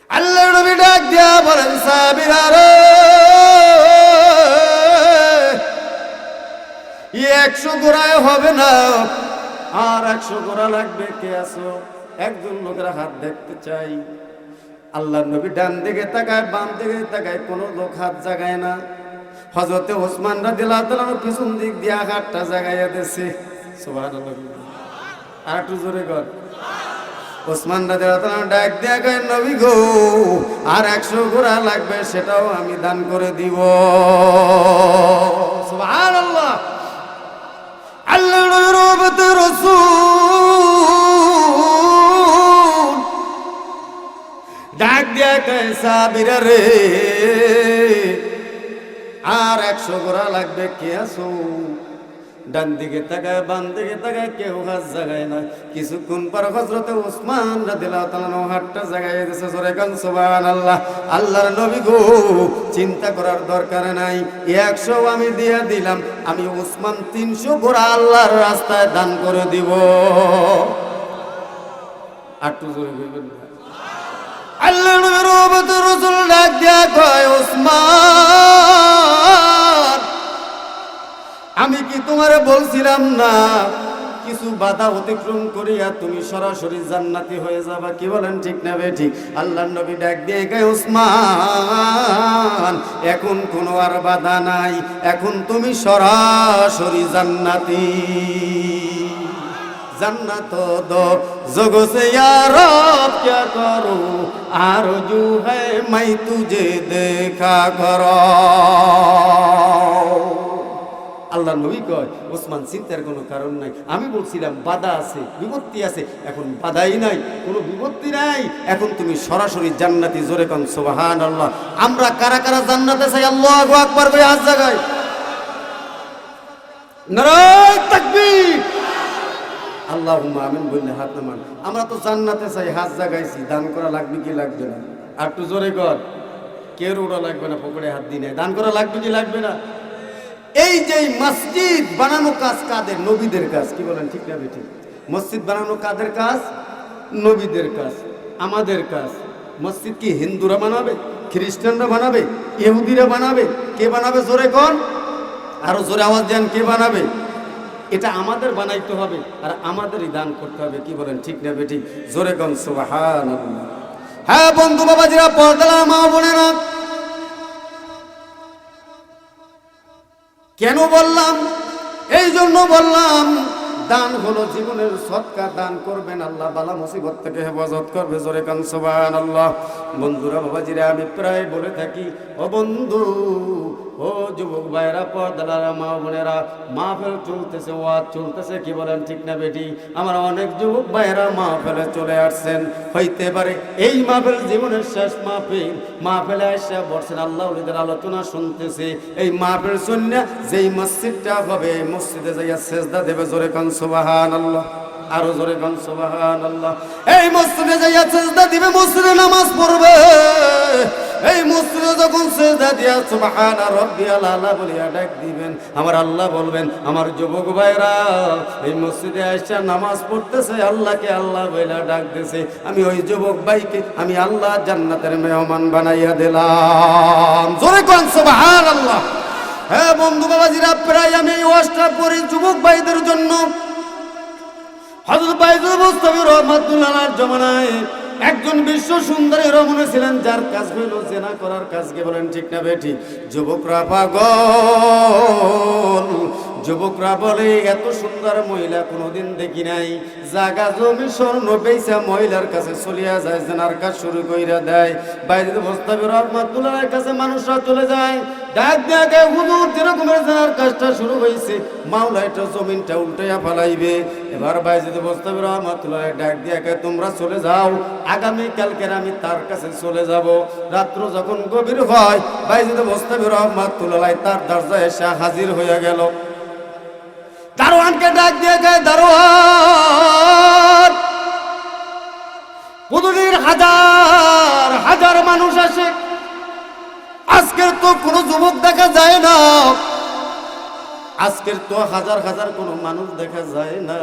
আল্লাহর নবী ডাক দিয়া বলেন, সাহাবীরা রে 100 ঘোড়ায় হবে না, আর 100 ঘোড়া লাগবে। কে আছো? একজন লোকের হাত দেখতে চাই। আল্লাহর নবী ডান দিকে তাকায়, বাম দিকে তাকায়, কোনো লোক হাত জাগায় না। হযরতে ওসমান রাদিয়াল্লাহু তাআলা পিছন দিক দিয়ে হাতটা জাগাইয়া দিয়েছে। সুবহানাল্লাহ। আর একটু জোরে কর। ওসমান রাদিয়াল্লাহু তাআলা ডাক দিয়া কয়, নবী গো আর 100 ঘোড়া লাগবে, সেটাও আমি দান করে দিব। সুবহানাল্লাহ। আল্লাহর নবী রাসূল ডাক দিয়া কয়, সাহাবীরা রে আর 100 ঘোড়া লাগবে, কে আছো? ডান দিকে তাকায়, বাম দিকে তাকায়, কেউ হাত জাগায় না। কিছুক্ষণ পর হযরতে ওসমান রাদিয়াল্লাহু তাআলা হাতটা জাগাইয়া দিয়েছে। জোরে কান সুবহানাল্লাহ। আল্লাহর নবী গো চিন্তা করার দরকার নাই, 100 আমি দিয়ে দিলাম, আমি ওসমান 300 ঘোড়া আল্লাহর রাস্তায় দান করে দিব। আর একটু জোরে বলবেন না। আল্লাহর নবীর রাসূল ডাক দিয়া কয়, ওসমান আমি কি তোমারে বলছিলাম না কিছু বাধা অতিক্রম করিয়া তুমি সরাসরি জান্নাতি হয়ে যাবা? কি বলেন ঠিক না বেঠিক? আল্লাহর নবী ডাক দিয়ে কয়, ওসমান এখন কোনো আর বাধা নাই, এখন তুমি সরাসরি জান্নাতি। জান্নাত দো জগো সে ইয়া রব क्या करूं आरज़ू है मैं तुझे देखा करो। আল্লাহ নবী কয়, ওসমান চিন্তার কোনো কারণ নাই। আমি বলছিলাম বাধা আছে, বিপত্তি আছে, এখন বাধাই নাই, কোনো বিপত্তি নাই, এখন তুমি সরাসরি জান্নাতি। জোরে কোন সুবহানাল্লাহ। আমরা কারা কারা জান্নাতে চাই? আল্লাহু আকবার কই হাত জাগাই। নারায়ে তাকবীর। আল্লাহুম্মা আমিন বললে হাত নামান। আমরা তো জান্নাতে চাই, হাত জাগাইছি। দান করা লাগবে কি লাগবে না? আর একটু জোরে কর। কেউ ওটা লাগবে না, পকেটে হাত দিই নাই। দান করা লাগবে কি লাগবে না? এই যে মসজিদ বানানো কাজ কাদের? নবীদের কাজ। কি বলেন ঠিক না বেঠিক? মসজিদ বানানো কাদের কাজ? নবীদের কাজ, আমাদের কাজ। মসজিদ কি হিন্দুরা বানাবে, খ্রিস্টানরা বানাবে, ইহুদিরা বানাবে? কে বানাবে? জোরে কোন, আরো জোরে আওয়াজ দেন, কে বানাবে? এটা আমাদের বানাইতে হবে আর আমাদেরই দান করতে হবে। কি বলেন ঠিক না বেঠিক? জোরে কোন সুবহানাল্লাহ। হ্যাঁ বন্ধু বাবাজিরা, পর্দার মা বোনেরা, কেন বললাম? এই জন্য বললাম, দান হলো জীবনের সৎকার। দান করবেন, আল্লাহ বালা মুসিবত থেকে হেফাজত করবে। জোরে কান সুবহানাল্লাহ। বন্ধুরা বাবাজিরা, আমি প্রায় বলে থাকি, ও বন্ধু, ও যুবক ভাইরা, পর্দার মা বোনেরা, মাহফিল চলতেছে, ওয়াজ চলতেছে। কি বলেন ঠিক না বেটি? আমার অনেক যুবক ভাইরা মাহফিলে চলে আসছেন। হইতে পারে এই মাহফিল জীবনের শেষ মাহফিল। মাহফিলে এসে বসছেন, আল্লাহ ওলিদের আলোচনা শুনতেছে। এই মাহফিল শুনে যেই মসজিদটা হবে, এই মসজিদে যাইয়া সেজদা দেবে। জোরে কান সুবহানাল্লাহ। আরো জোরে কান সুবহানাল্লাহ। এই মসজিদে যাইয়া সেজদা দিবে, মসজিদে নামাজ পড়বে। এই মসজিদে যখন সেজদা দিয়া সুবহানা রাব্বিয়াল আলা বলিয়া ডাক দিবেন, আমার আল্লাহ বলবেন, আমার যুবক ভাইরা এই মসজিদে এসে নামাজ পড়তেছে, আল্লাহকে আল্লাহ বইলা ডাক দিছে, আমি ওই যুবক ভাইকে আমি আল্লাহ জান্নাতের মেহমান বানাইয়া দিলাম। জোরে কোন সুবহানাল্লাহ। হ্যাঁ বন্ধু বাবাজিরা, প্রায় আমি এই ওয়াজটা করি যুবক ভাইদের জন্য। হযরত বাইজুল মুস্তাফি রহমাতুল্লাহর জমানায় একজন বিশ্ব সুন্দরী রমণী ছিলেন, যার কাজ হইল জেনা করার কাজ। কে বলেন ঠিক না বেঠি? যুবকরা পাগল। যুবকরা বলে, এত সুন্দর মহিলা কোনোদিন দেখি নাই। জায়গা জমি স্বর্ণ বেচা মহিলার কাছে চলিয়া যায়, জেনার কাজ শুরু কইরা দেয়। বাইজুল মুস্তাফি রহমাতুল্লাহর কাছে মানুষরা চলে যায়। ডাক দিয়ে হুজুর যেরকমের জানার কাজটা শুরু হয়েছে, মাওলা এটা জমিনটা উল্টাইয়া ফেলাইবে। এবার বাইজিদ বোস্তামি রহমাতুল্লাহ ডাক দিয়ে তোমরা চলে যাও, আগামী কালকের আমি তার কাছে চলে যাব। রাত্র যখন গভীর হয়, বাইজিদ বোস্তামি রহমাতুল্লাহ তার দরজায় এসে হাজির হয়ে গেল। দারোয়ানকে ডাক দিয়ে দারোয়ান, প্রতিদিন হাজার হাজার মানুষ আসে, আজকের তো কোনো যুবক দেখা যায় না, আজকের তো হাজার হাজার কোনো মানুষ দেখা যায় না।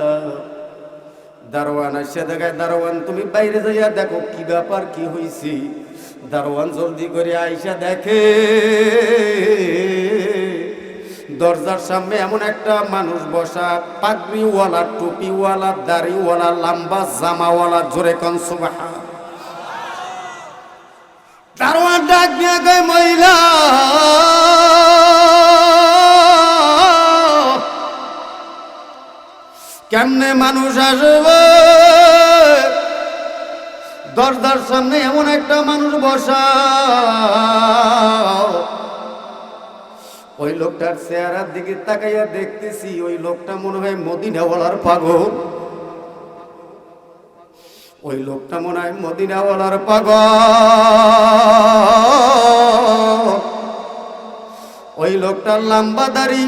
দারোয়ান এসে দেখায়, দারোয়ান তুমি বাইরে যাইয়া দেখো কি ব্যাপার, কি হয়েছে। দারোয়ান জলদি করে আইসা দেখে দরজার সামনে এমন একটা মানুষ বসা, পাগড়িওয়ালা, টুপিওয়ালা, দাড়িওয়ালা, লম্বা জামাওয়ালা, জোরে কোন সুবহান। দারোয়ান ডাক দিয়ে কয়, মহিলা কেমনে মানুষ আসবে? দরজার সামনে এমন একটা মানুষ বসা, ওই লোকটার চেহারার দিকে তাকাইয়া দেখতেছি, ওই লোকটা মনে হয় মদিনাওয়ালার পাগল। ওই লোকটা মনে হয় মদিনাওয়ালার পাগল। ওই লোকটার লম্বা দাড়ি,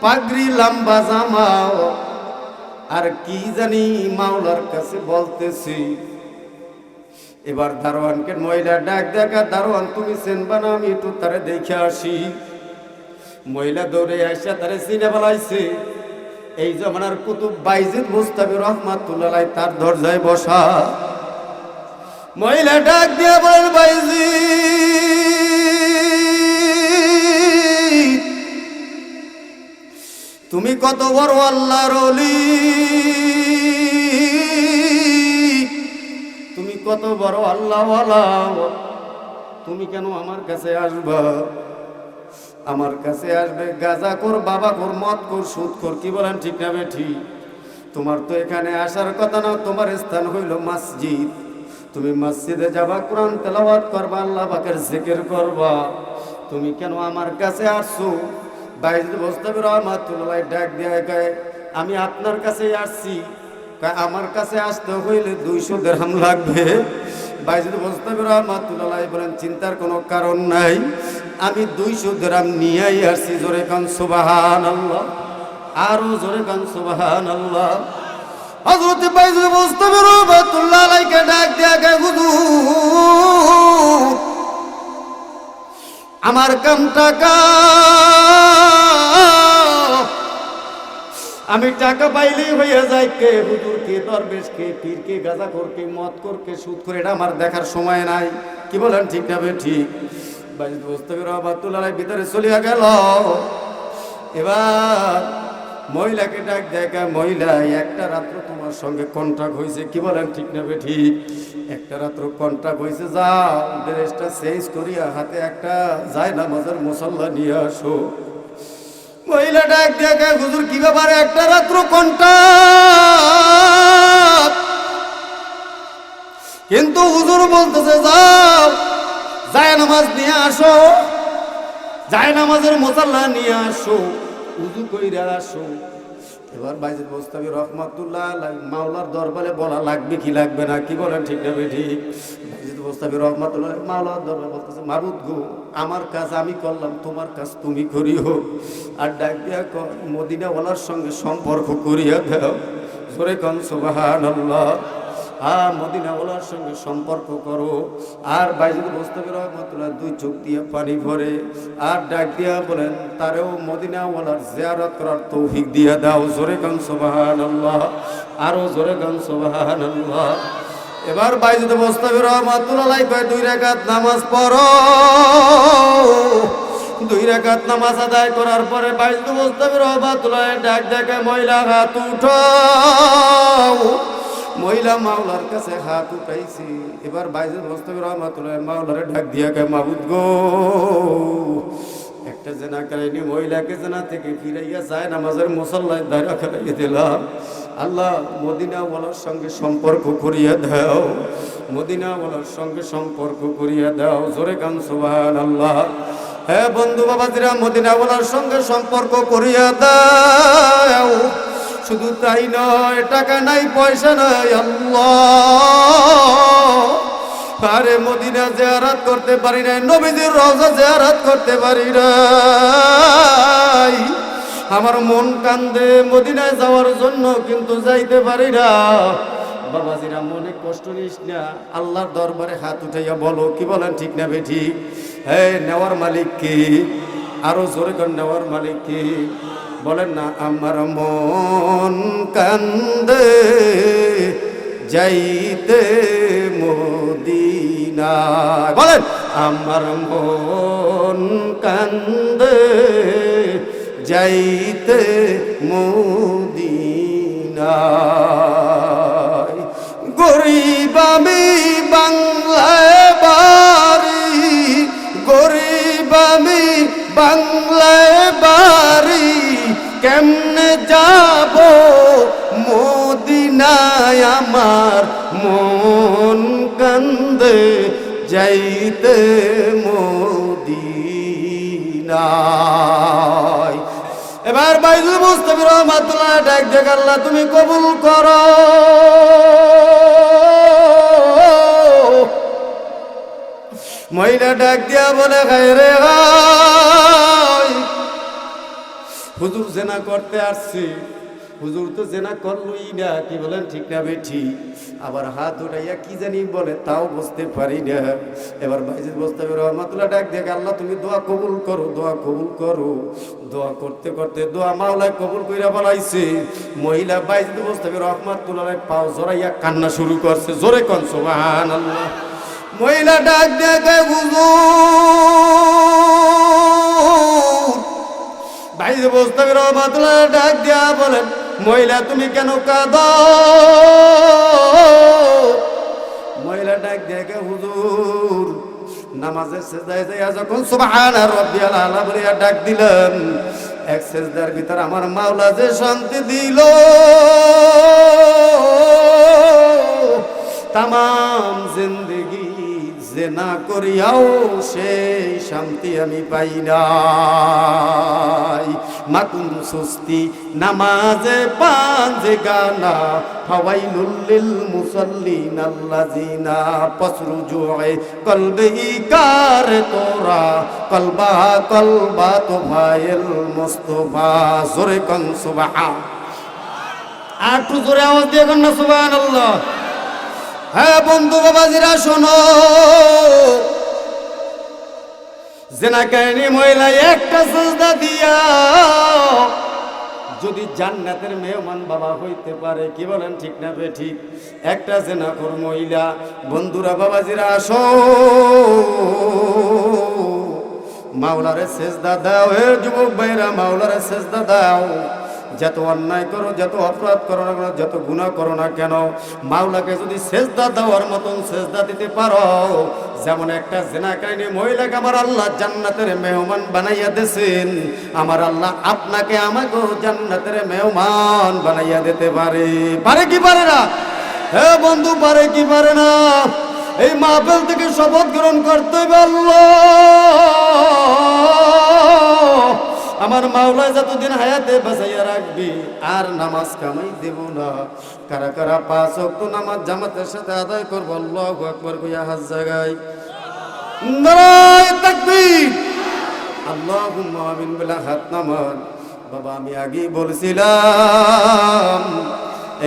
পাগড়ি, লম্বা জামা, আর কি জানি মাওলার কাছে বলতেছি। এবার দারোয়ানকে মহিলা ডাক দেখা, দারোয়ান তুমি চেনবা না? আমি একটু তারে দেখে আসি। মহিলা দৌড়ে আসা তারে চিনে ফেলাইছে। এই জমানার কুতুব বাইজিদ বোস্তামি রহমাতুল্লাহ তার দরজায় বসা। মহিলা ডাক দিয়ে বলেন, বাইজিদ তুমি কত বড় আল্লাহর ওলি, তুমি কত বড় আল্লাহওয়ালা, তুমি কেন আমার কাছে আসবা? আমার কাছে আসবে গাঁজাখোর, বাবাখোর, মদখোর, সুদখোর, কি বলেন ঠিক না বেঠি? তোমার তো এখানে আসার কথা না, তোমার স্থান হইল মসজিদ। তুমি মসজিদে যাবা, কোরআন তেলাওয়াত করবা, আল্লাহ পাকের জিকির করবা, তুমি কেন আমার কাছে আসছো? বাইজিদ বোস্তামি রহমাতুল্লাহ ডাক দিয়ে কয়, আমি আপনার কাছে আসছি। আমার কাছে আসতে হইলে 200 দিরহাম লাগবে। বাইজিদ বোস্তামি রহমাতুল্লাহ বলেন, চিন্তার কোনো কারণ নাই, আমি 200 দিরহাম নিয়েই আসছি। জোরে কান সুবহানাল্লাহ, আরো জোরে কান সুবহানাল্লাহ। হযরত বাইজিদ বোস্তামি রহমাতুল্লাহ আলাইহি ডাক দিয়া কয়, হুজুর আমার কাম টাকা, আমি টাকা পাইলেই হয়ে যায়। কে হুজুর, কে দরবেশ, কে পীর, কে গাঁজাখোর, কে মদখোর, কে সুদখোর, এটা আমার দেখার সময় নাই। কি বলেন ঠিক না ঠিক? বাইজিদ বোস্তামি রহমাতুল্লাহ ভিতরে চলিয়া গেল। এবার মহিলাকে ডাক দেখা, মহিলা একটা রাত্র তোমার সঙ্গে কন্ট্রাক্ট হয়েছে। কি বলেন ঠিক না ঠিক? একটা রাত্র কন্ট্রাক্ট হয়েছে, যাও ড্রেসটা চেঞ্জ করিয়া হাতে একটা জায়নামাজের মুসল্লা নিয়ে আসো। মহিলা ডাক দেখা, হুজুর কি ব্যাপারে? একটা রাত্র কন্ট্রাক্ট, কিন্তু হুজুর বলতেছে যাও জায়নামাজ নিয়ে আসো, জায়নামাজের মুসল্লা নিয়ে আসো, উযু কইরা আসো। এবার বাইজিদ বোস্তামি রহমাতুল্লাহ মাওলার দরবারে বলা লাগবে কি লাগবে না? কি বলেন ঠিক না ঠিক? বাইজিদ বোস্তামি রহমাতুল্লাহ মাওলার দরবারে বলতেছে, মাবুদ গো, আমার কাজ আমি করলাম, তোমার কাজ তুমি করিও। আর ডাক দিয়া মদিনাওয়ালার সঙ্গে সম্পর্ক করিয়া দাও। জোরে কোন সুবহানাল্লাহ। মদিনাওয়ালার সঙ্গে সম্পর্ক করো। আর বাইজিদ বোস্তামি রহমাতুল্লাহ 2 চোখ দিয়ে পানি ভরে আর ডাক দিয়া বলেন, তারেও মদিনাওয়ালার জিয়ারত করার তৌফিক দিয়া দাও। জোরে গান সুবহানাল্লাহ, আরো জোরে গান সুবহানাল্লাহ। এবার বাইজিদ বোস্তামি রহমাতুল্লাহ কয়, 2 রাকাত নামাজ পড়ো। 2 রাকাত নামাজ আদায় করার পরে বাইজিদ বোস্তামি রহমাতুল্লাহ ডাক দেখে, মহিলা হাত উঠাও। মহিলা মাওলার কাছে হাত উঠাইছি। এবার বাইজিদ বোস্তামি রহমাতুল্লাহ মাওলারে ডাক দিয়া কয়, মাবুদ গো, একটা জেনাকারিনী মহিলাকে জেনা থেকে ফিরাইয়া যায় নামাজের মুসল্লায় দাঁড়া ফেলাইয়া দিলাম। আল্লাহ মদিনাওয়ালার সঙ্গে সম্পর্ক করিয়া দাও, মদিনাওয়ালার সঙ্গে সম্পর্ক করিয়া দাও। জোরে গান সুবহানাল্লাহ। হে বন্ধু বাবাজিরা, মদিনাওয়ালার সঙ্গে সম্পর্ক করিয়া দাও। শুধু তাই নয়, টাকা নাই, পয়সা নাই, আল্লাহ আরে মদিনা জিয়ারত করতে পারি নাই, নবীজির রওজা জিয়ারত করতে পারি নাই। আমার মন কান্দে মদিনায় যাওয়ার জন্য, কিন্তু যাইতে পারি না। বাবাজিরা, মনে কষ্ট নিস না, আল্লাহর দরবারে হাত উঠাইয়া বলো, কি বলেন ঠিক না বেঠিক? এই নেওয়ার মালিক কি? আরো জোরে করে, নেওয়ার মালিক কি? বলেন না, আমার মন কান্দে যাইতে মদিনা। বলেন, আমার মন কান্দে যাইতে মদিনা। গরিব আমি বাংলায় বাড়ি, গরিব আমি বাংলায় বাড়ি, কেমনে যাব মদিনায়? আমার মন কান্দে যাইতে মদিনায়। এবার বাইজুল মুস্তাফি রহমাতুল্লাহ ডাক দেখ, আল্লাহ তুমি কবুল করো। মহিলা ডাক দিয়া বলে, খায়রে ভাই, হুজুর জেনা করতে আসছি। হুজুর তো জেনা করলই না, কি বলেন ঠিক না বেঠি? আবার হাত উঠাইয়া কি জানি বলে, তাও বুঝতে পারি না। এবার বাইজিদ মুস্তাফি রহমাতুল্লাহ ডাক দেখে, আল্লাহ তুমি দোয়া কবুল করো, দোয়া কবুল করো। দোয়া করতে করতে দোয়া মাওলায় কবুল কইরা বলাইছে। মহিলা বাইজিদ মুস্তাফি রহমাতুল্লাহ পাও জড়াইয়া কান্না শুরু করছে। জোরে কোন সুবহানাল্লাহ। মহিলা ডাক দেখে, হুজুর। বাইজিদ মুস্তাফি রহমাতুল্লাহ ডাক দিয়া বলেন, মহিলা তুমি কেন কাঁদো? মহিলা ডাক দেখে, হুজুর নামাজের সেজদায় যাইয়া যখন সুবহানা রাব্বিয়াল আলা বলিয়া ডাক দিলাম, এক সেজদার ভিতর আমার মাওলা যে শান্তি দিল, তামাম জিন্দেগি জেনা করিয়াও সেই শান্তি আমি পাই নাই। মাকুন সুস্তি নামাজে পাঁজে গানা, ফাওয়াইলুল লিল মুসাল্লিন আল্লাযিনা ফাসরুজুয়ে কলবি কার তোরা, কলবা কলবা তোফায়েল মুস্তাফা। জোরে কোন সুবহান। আর একটু জোরে আওয়াজ দিয়ে কোন না সুবহানাল্লাহ। হ্যাঁ বন্ধু বাবাজিরা, শোনো, জেনাকারী মহিলা একটা সিজদা দিয়া যদি জান্নাতের মেহমান বাবা হইতে পারে, কি বলেন ঠিক না বেঠিক? একটা জেনাখোর মহিলা। বন্ধুরা বাবাজিরা, আসো, মাওলারে সেজদা দাও। হে যুবক ভাইরা, মাওলারে সেজদা দাও। যত অন্যায় করো, যত অপরাধ করো না কেন, যত গুনাহ করো না কেন, মাওলাকে যদি সেজদা দেওয়ার মতন সেজদা দিতে পারো, যেমন একটা জিনাকারিনী মহিলাকে আমার আল্লাহ জান্নাতের মেহমান বানাইয়া দিয়েছেন, আমার আল্লাহ আপনাকে আমাকেও জান্নাতের মেহমান বানাইয়া দিতে পারে। পারে কি পারে না? হে বন্ধু, পারে কি পারে না? এই মাহফিল থেকে শপথ গ্রহণ করতে হবে, আল্লাহ আমার মাওলা যতদিন হায়াতে বাঁচাইয়া রাখবি, আর নামাজ কামাই দেব না। কারা কারা 5 ওয়াক্ত নামাজ জামাতের সাথে আদায় করবো? আল্লাহু আকবার কইয়া হাত জাগাই। নারায়ে তাকবীর, আল্লাহুম্মা আমিন বলে হাত নামান। বাবা, আমি আগেই বলছিলাম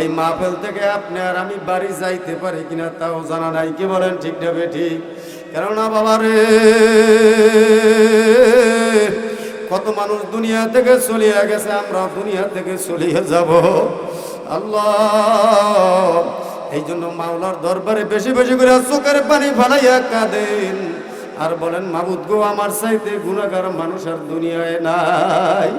এই মাহফিল থেকে আপনি আর আমি বাড়ি যাইতে পারি কিনা তাও জানা নাই, কি বলেন ঠিক না বেঠিক? কেননা বাবা রে, কত মানুষ দুনিয়া থেকে চলিয়া গেছে, আমরা দুনিয়া থেকে চলিয়ে যাব। আল্লাহ, এই জন্য মাওলার দরবারে বেশি বেশি করে চোখের পানি ফালাইয়া কাঁদেন আর বলেন, মাবুদ গো, আমার চাইতে গুনাহগার মানুষ আর দুনিয়ায় নাই।